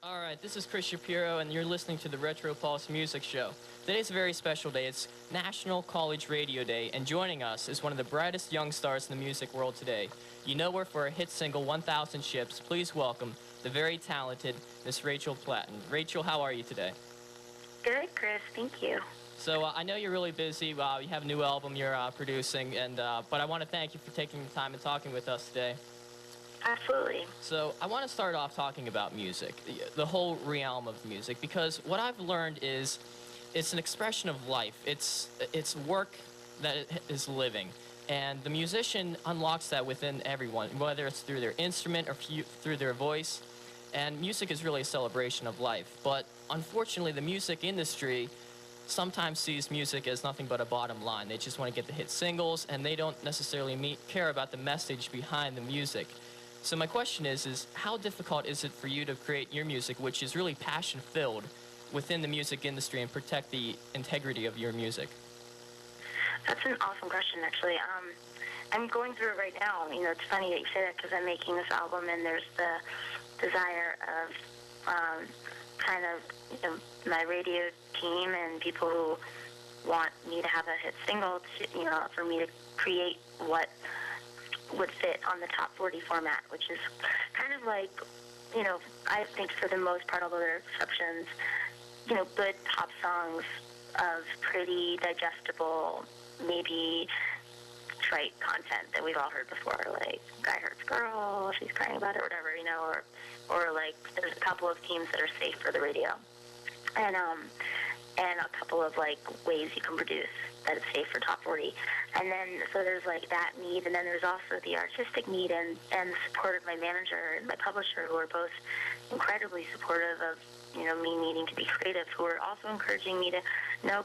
All right, this is Chris Shapiro, and you're listening to the Retro Pulse Music Show. Today's a very special day. It's National College Radio Day, and joining us is one of the brightest young stars in the music world today. You know her for her hit single 1,000 Ships. Please welcome the very talented Miss Rachel Platten. Rachel, how are you today? Good, Chris. Thank you. So I know you're really busy. You have a new album you're producing, and but I want to thank you for taking the time and talking with us today. Absolutely. So I want to start off talking about music, the whole realm of music, because what I've learned is it's an expression of life. It's work that is living, and the musician unlocks that within everyone, whether it's through their instrument or through their voice. And music is really a celebration of life. But unfortunately, the music industry sometimes sees music as nothing but a bottom line. They just want to get the hit singles, and they don't necessarily care about the message behind the music. So my question is how difficult is it for you to create your music, which is really passion-filled, within the music industry and protect the integrity of your music? That's an awesome question, actually. I'm going through it right now. You know, it's funny that you say that because I'm making this album, and there's the desire of kind of my radio team and people who want me to have a hit single, for me to create what would fit on the top 40 format, which is kind of like, I think for the most part, although there are exceptions, good pop songs of pretty digestible, maybe trite content that we've all heard before, like Guy Hurts Girl, She's Crying About It, whatever, or like there's a couple of themes that are safe for the radio. And a couple of like ways you can produce that is safe for top 40. And then, so there's like that need, and then there's also the artistic need and the support of my manager and my publisher, who are both incredibly supportive of, me needing to be creative, who are also encouraging me to,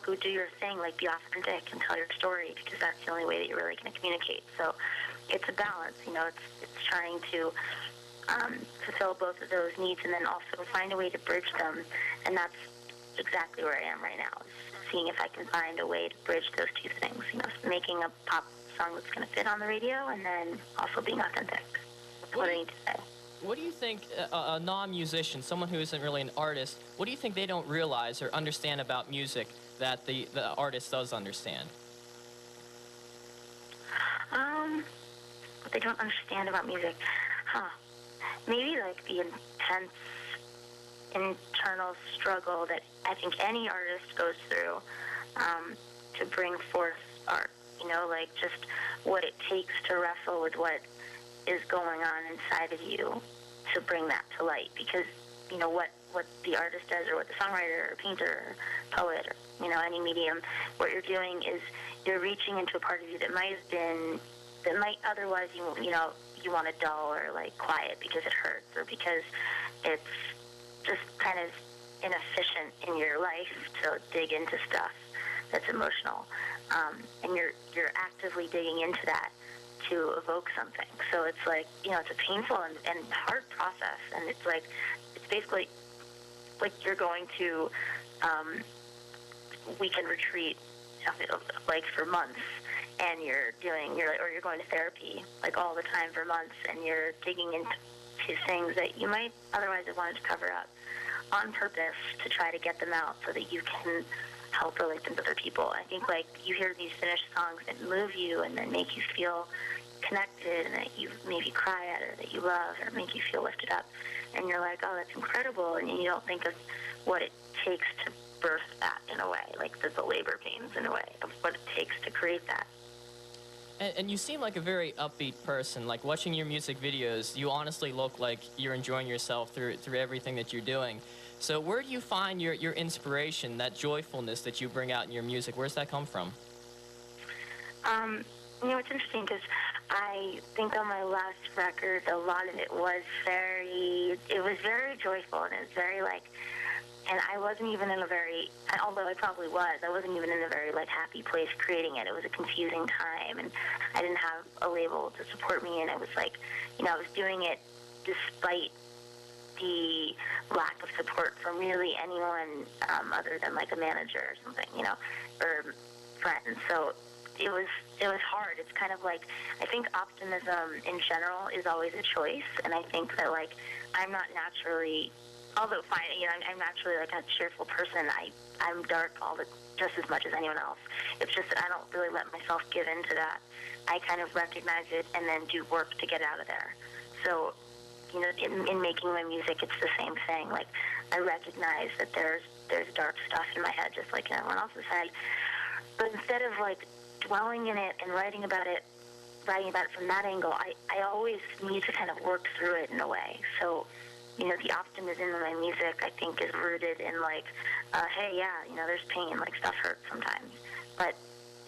go do your thing, like be authentic and tell your story, because that's the only way that you're really going to communicate. So it's a balance, it's trying to fulfill both of those needs and then also find a way to bridge them. And that's exactly where I am right now, seeing if I can find a way to bridge those two things, making a pop song that's going to fit on the radio and then also being authentic. That's what I need to say. What do you think a non-musician, someone who isn't really an artist, what do you think they don't realize or understand about music that the artist does understand? What they don't understand about music? Maybe like the intense internal struggle that I think any artist goes through to bring forth art, like just what it takes to wrestle with what is going on inside of you to bring that to light, because what the artist does, or what the songwriter or painter or poet or any medium, what you're doing is you're reaching into a part of you that might otherwise you want to dull or like quiet because it hurts or because it's just kind of inefficient in your life to dig into stuff that's emotional, and you're actively digging into that to evoke something. So it's like, it's a painful and hard process, and it's basically like you're going to weekend retreat like for months, and you're going to therapy like all the time for months, and you're digging into things that you might otherwise have wanted to cover up on purpose to try to get them out so that you can help relate them to other people. I think like you hear these finished songs that move you and then make you feel connected, and that you maybe cry at, or that you love, or make you feel lifted up, and you're like, oh, that's incredible, and you don't think of what it takes to birth that in a way, like the labor pains in a way of what it takes to create that. And you seem like a very upbeat person. Like watching your music videos, you honestly look like you're enjoying yourself through everything that you're doing. So where do you find your inspiration, that joyfulness that you bring out in your music? Where's that come from? It's interesting because I think on my last record, a lot of it was very joyful, and it was very like, and I wasn't even in a very, although I probably was, I wasn't even in a very like happy place creating it. It was a confusing time, and I didn't have a label to support me, and it was like, I was doing it despite the lack of support from really anyone other than like a manager or something, or friends. So it was hard. It's kind of like, I think optimism in general is always a choice, and I think that like I'm not naturally although fine, I'm actually like a cheerful person. I'm dark just as much as anyone else. It's just that I don't really let myself give into that. I kind of recognize it and then do work to get out of there. So, in making my music, it's the same thing. Like, I recognize that there's dark stuff in my head, just like in everyone else's head. But instead of like dwelling in it and writing about it from that angle, I always need to kind of work through it in a way. So, the optimism in my music, I think, is rooted in like, hey, yeah, there's pain, like stuff hurts sometimes. But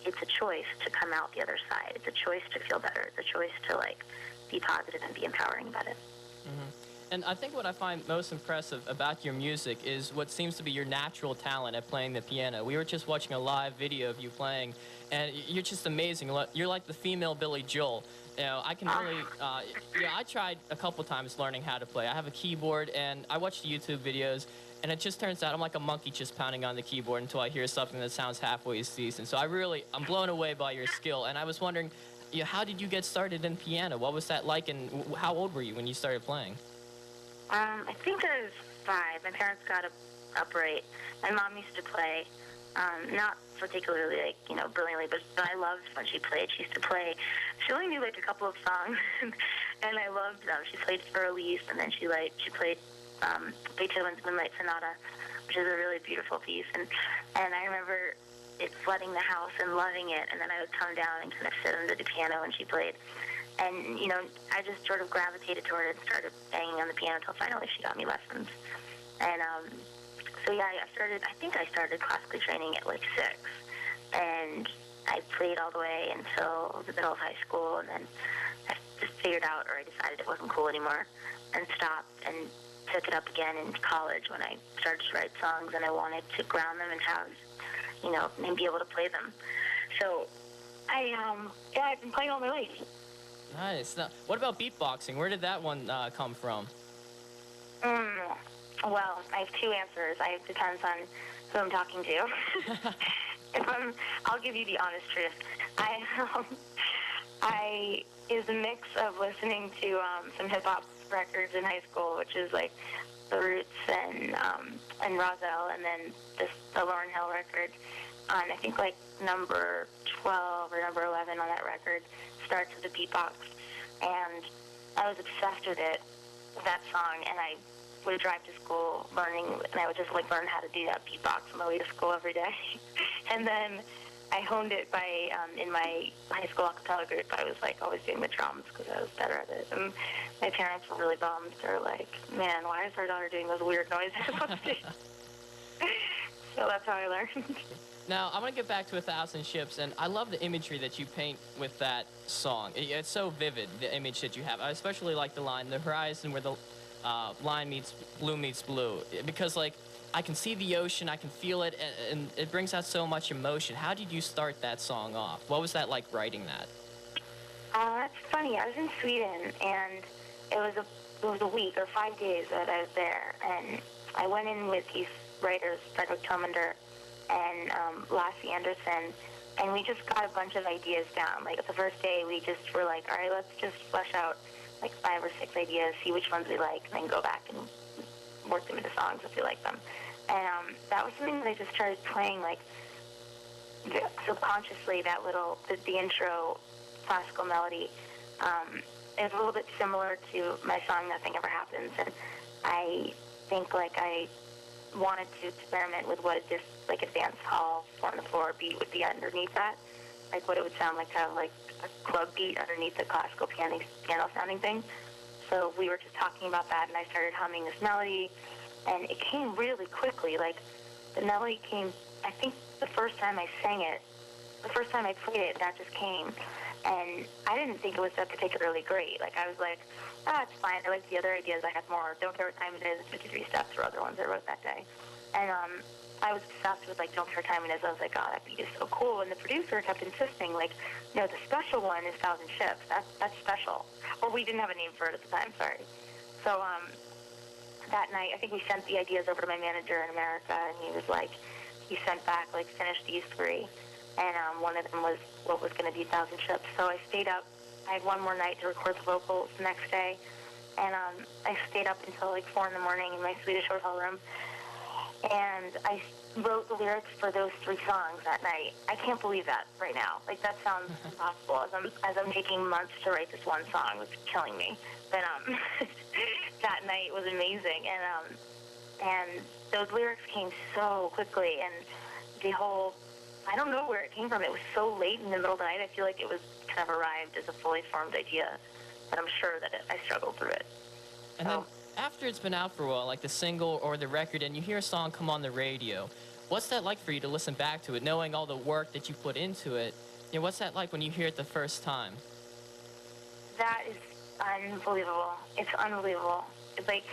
it's a choice to come out the other side. It's a choice to feel better. It's a choice to like be positive and be empowering about it. Mm-hmm. And I think what I find most impressive about your music is what seems to be your natural talent at playing the piano. We were just watching a live video of you playing, and you're just amazing. You're like the female Billy Joel. I can really, I tried a couple times learning how to play. I have a keyboard, and I watched YouTube videos, and it just turns out I'm like a monkey just pounding on the keyboard until I hear something that sounds halfway decent. So I'm blown away by your skill, and I was wondering, how did you get started in piano? What was that like, and how old were you when you started playing? I think I was 5. My parents got upright. My mom used to play, not particularly, like, brilliantly, but I loved when she played. She used to play. She only knew, like, a couple of songs, and I loved them. She played Fur Elise, and then she played Beethoven's Moonlight Sonata, which is a really beautiful piece. And I remember it flooding the house and loving it, and then I would come down and kind of sit under the piano when she played. And, I just sort of gravitated toward it and started banging on the piano until finally she got me lessons. And, so yeah, I think I started classically training at like 6. And I played all the way until the middle of high school, and then I just figured out, or I decided it wasn't cool anymore, and stopped and took it up again in college when I started to write songs, and I wanted to ground them and have, and be able to play them. So I've been playing all my life. Nice. Now, what about beatboxing? Where did that one come from? Well, I have 2 answers. It depends on who I'm talking to. I'll give you the honest truth. Is a mix of listening to some hip hop records in high school, which is like The Roots and Roselle, and then the Lauryn Hill record. I think like number 12 or number 11 on that record starts with a beatbox, and I was obsessed with that song, and I would drive to school learning, and I would just like learn how to do that beatbox on my way to school every day. And then I honed it by, in my high school a cappella group, I was like always doing the drums because I was better at it. And my parents were really bummed. They were like, man, why is our daughter doing those weird noises? So that's how I learned. Now, I want to get back to 1,000 Ships, and I love the imagery that you paint with that song. It's so vivid, the image that you have. I especially like the line, the horizon where the line meets blue, because, like, I can see the ocean, I can feel it, and it brings out so much emotion. How did you start that song off? What was that like writing that? That's funny. I was in Sweden, and it was a week or 5 days that I was there, and I went in with these writers, Frederick Tomander and Lassie Anderson, and we just got a bunch of ideas down. Like, the first day, we just were like, all right, let's just flesh out like 5 or 6 ideas, see which ones we like, and then go back and work them into songs if we like them. And that was something that I just started playing, like, subconsciously, the intro classical melody. It was a little bit similar to my song, Nothing Ever Happens, and I think, like, I wanted to experiment with what this, like, advanced hall on the floor beat would be underneath that, like what it would sound like to have, like, a club beat underneath the classical piano sounding thing. So we were just talking about that, and I started humming this melody, and it came really quickly. Like, the melody came, I think the first time I sang it, the first time I played it, that just came. And I didn't think it was that particularly great. Like, I was like, it's fine. I like the other ideas. I had more. Don't Care What Time It Is, 53 Steps, or other ones I wrote that day. And I was obsessed with, like, Don't Care What Time It Is. I was like, that beat is so cool. And the producer kept insisting, like, no, the special one is 1,000 Ships. That's special. Or we didn't have a name for it at the time, sorry. So that night, I think we sent the ideas over to my manager in America, and he sent back, like, finish these 3. And one of them was what was going to be 1,000 Ships. So I stayed up. I had one more night to record the vocals the next day. and I stayed up until like 4 in the morning in my Swedish hotel room, and I wrote the lyrics for those 3 songs that night. I can't believe that right now. Like, that sounds impossible. As I'm taking months to write this one song, it's killing me. But that night was amazing, and those lyrics came so quickly, and the whole, I don't know where it came from. It was so late in the middle of the night. I feel like it was kind of arrived as a fully formed idea, but I'm sure that I struggled through it. And then after it's been out for a while, like the single or the record, and you hear a song come on the radio, what's that like for you to listen back to it, knowing all the work that you put into it? You know, what's that like when you hear it the first time? That is unbelievable. It's unbelievable. It's like,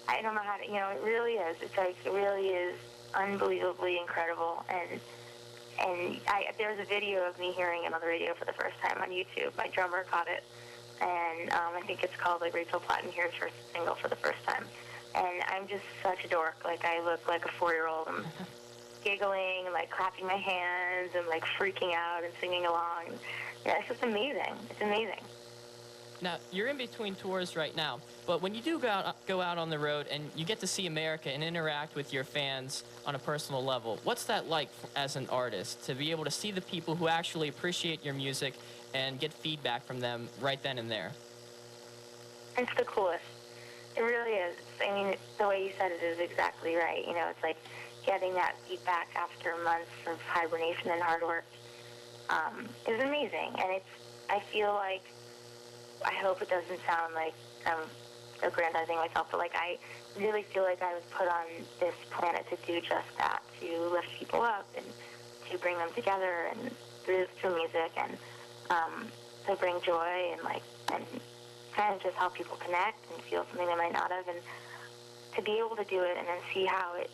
I don't know how to, it really is. It's like, it really is unbelievably incredible. And there's a video of me hearing it on the radio for the first time on YouTube. My drummer caught it. And I think it's called, like, Rachel Platten hears her single for the first time. And I'm just such a dork. Like, I look like a 4-year-old. I'm giggling and, like, clapping my hands and, like, freaking out and singing along. Yeah, it's just amazing. It's amazing. Now, you're in between tours right now, but when you do go out on the road and you get to see America and interact with your fans on a personal level, what's that like as an artist, to be able to see the people who actually appreciate your music and get feedback from them right then and there? It's the coolest. It really is. I mean, the way you said it is exactly right. It's like getting that feedback after months of hibernation and hard work is amazing. And I feel like, I hope it doesn't sound like I'm aggrandizing myself, but like, I really feel like I was put on this planet to do just that, to lift people up and to bring them together and through music, and to bring joy and kind of just help people connect and feel something they might not have, and to be able to do it and then see how it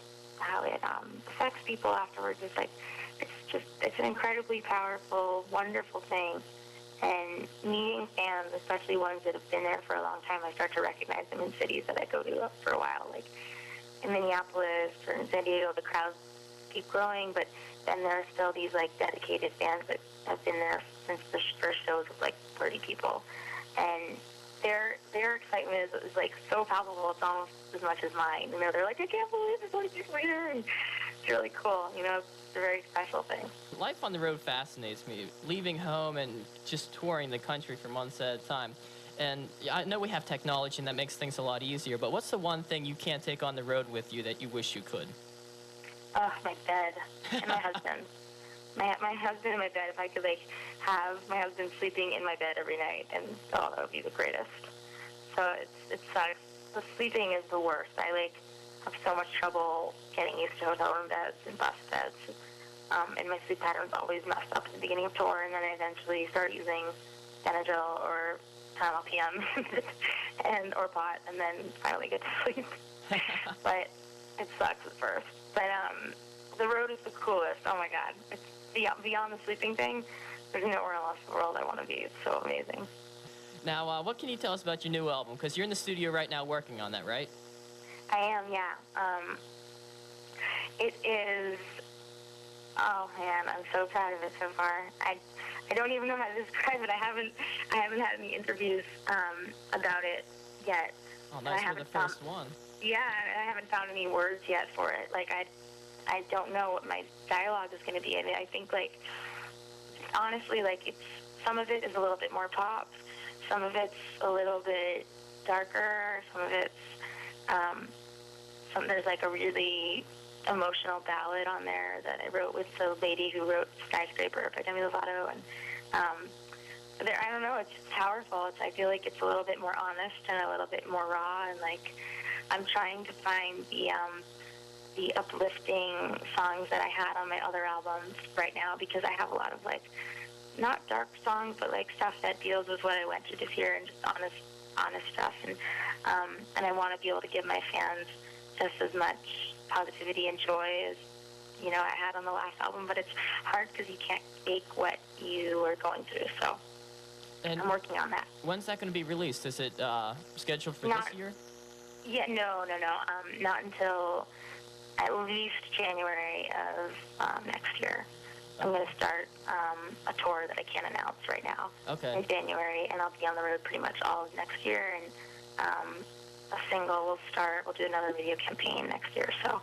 affects people afterwards is like, it's an incredibly powerful, wonderful thing. And meeting fans, especially ones that have been there for a long time, I start to recognize them in cities that I go to for a while. Like in Minneapolis or in San Diego, the crowds keep growing, but then there are still these like dedicated fans that have been there since the first shows with like 30 people. And their excitement is like so palpable, it's almost as much as mine. They're like, I can't believe there's 20 people here. And it's really cool, It's a very special thing. Life on the road fascinates me, leaving home and just touring the country for months at a time. And I know we have technology and that makes things a lot easier, but what's the one thing you can't take on the road with you that you wish you could? Oh, my bed and my husband. My husband and my bed, if I could have my husband sleeping in my bed every night, and that would be the greatest. So it sucks. The sleeping is the worst. I have so much trouble getting used to hotel room beds and bus beds. And my sleep pattern's always messed up at the beginning of tour, and then I eventually start using Benadryl or Tylenol PM or pot, and then finally get to sleep. But it sucks at first. But the road is the coolest. Oh my God. It's beyond the sleeping thing. There's nowhere else in the world I want to be. It's so amazing. Now, what can you tell us about your new album? Because you're in the studio right now working on that, right? I am, yeah. It is, oh man, I'm so proud of it so far. I don't even know how to describe it. I haven't had any interviews about it yet. Oh, nice for the first one. Yeah, I haven't found any words yet for it. I don't know what my dialogue is going to be in it. I think, honestly, some of it is a little bit more pop. Some of it's a little bit darker. Some of it's, there's a really emotional ballad on there that I wrote with the lady who wrote Skyscraper by Demi Lovato. And I don't know, it's just powerful. I feel like it's a little bit more honest and a little bit more raw. And I'm trying to find the uplifting songs that I had on my other albums right now, because I have a lot of not dark songs, but stuff that deals with what I went through this year and just honest stuff. And I want to be able to give my fans just as much positivity and joy as I had on the last album. But it's hard because you can't fake what you are going through. So I'm working on that. When's that going to be released? Is it scheduled for this year? Yeah, no. Not until at least January of next year. I'm going to start a tour that I can't announce right now in January, and I'll be on the road pretty much all of next year, and a single will start. We'll do another video campaign next year. So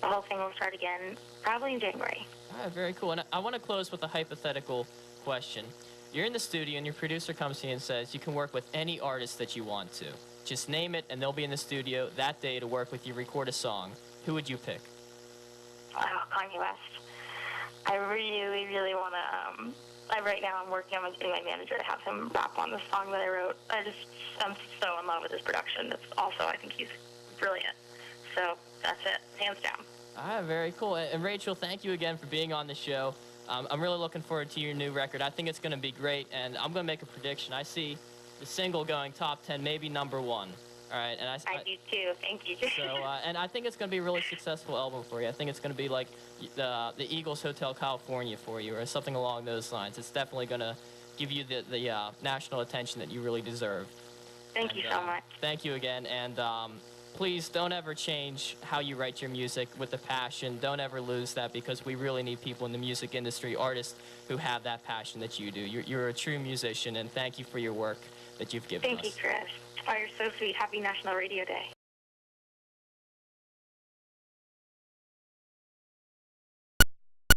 the whole thing will start again probably in January. All right, very cool. And I want to close with a hypothetical question. You're in the studio and your producer comes to you and says you can work with any artist that you want to. Just name it and they'll be in the studio that day to work with you, record a song. Who would you pick? Oh, Kanye West. I really, really want to, right now I'm working on getting my manager to have him rap on the song that I wrote. I'm so in love with his production. It's also, I think he's brilliant. So that's it, hands down. All right, very cool. And Rachel, thank you again for being on the show. I'm really looking forward to your new record. I think it's going to be great, and I'm going to make a prediction. I see the single going top 10, maybe number 1. All right, and I do too. Thank you. So, and I think it's going to be a really successful album for you. I think it's going to be like the Eagles Hotel California for you, or something along those lines. It's definitely going to give you the national attention that you really deserve. Thank you so much. Thank you again, and please don't ever change how you write your music with the passion. Don't ever lose that, because we really need people in the music industry, artists who have that passion that you do. You're a true musician, and thank you for your work that you've given us. Thank you, Chris. Oh, you're so sweet. Happy National Radio Day.